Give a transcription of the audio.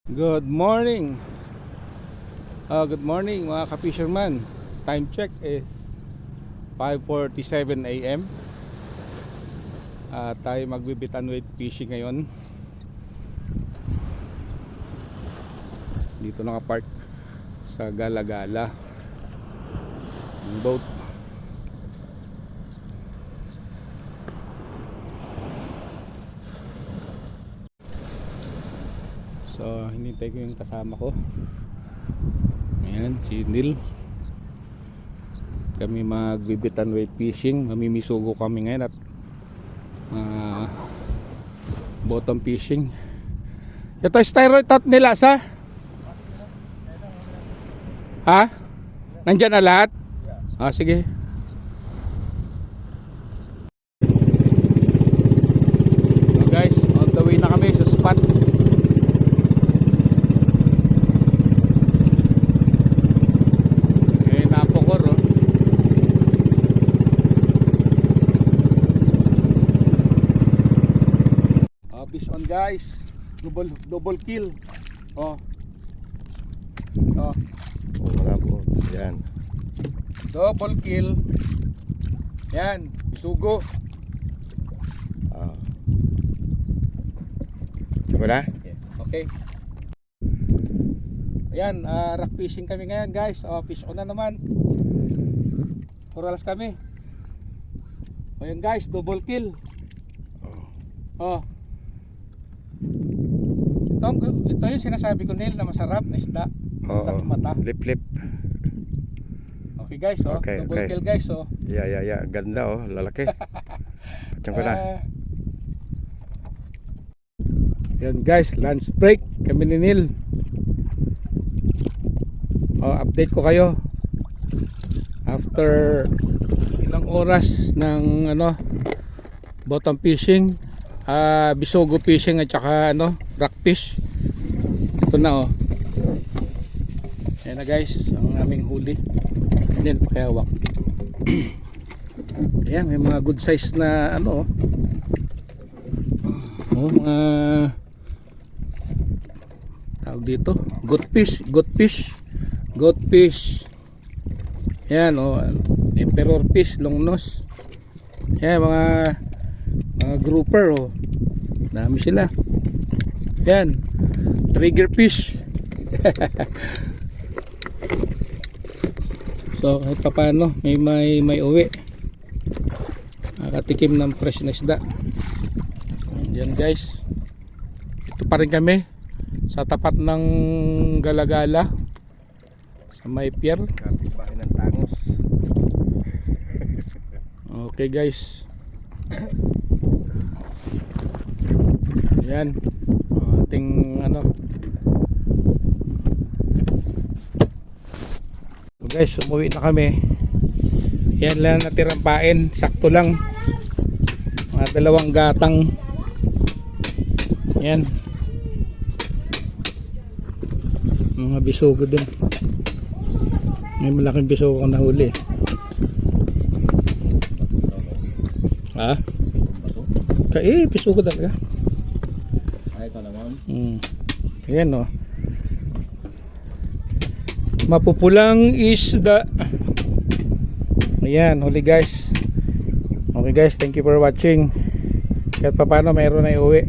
Good morning. Good morning mga ka-fisherman. Time check is 5:47 AM. Tayo magbibitan weight fishing ngayon. Dito naka-park sa Gala-Gala yung boat. So, hinintay ko yung kasama ko. Ayan, si Neil. Kami magbibitan weight fishing. Mamimisugo kami ngayon at bottom fishing. Ito styroid tot nila sa? Ha? Nandyan na lahat? Sige. So guys, on the way na kami sa spot. Fish on guys, double kill. Wala po, yan. Double kill. Yan, bisugo. Saka na? Okay. Ayan, rock fishing kami ngayon guys. Fish on na naman. Corals kami. Ayan guys, double kill. Ito yung sinasabi ko Neil na masarap na isda. Mata. Lip. Okay guys, double kill guys. Yeah. Ganda lalaki. Pacang ko na. Yan guys, lunch break kami ni Neil. Update ko kayo after ilang oras ng bottom fishing, bisugo fishing at saka rockfish. Ito na ayan na guys ang aming huli. Yan pakihawak. Ayan, may mga good size na mga tawag dito, goat fish. Yan emperor fish, long nose. Yan mga grouper dami sila. Yan trigger fish. So kahit pa paano may uwi, nakatikim ng fresh na isda. Yan guys, ito pa rin kami sa tapat ng Gala-Gala sa may pier. Kapitbahay ng Tangos. Okay guys, yan ating so guys, umuwi na kami. Yan lang natirang pain, sakto lang, mga 2 gatang. Yan mga bisugo din, may malaking bisugo kong nahuli. Bisugo talaga. Ito naman. Ayan mapupulang isda. Ayan, huli guys. Okay guys, thank you for watching. Kahit pa paano mayroon na iuwi.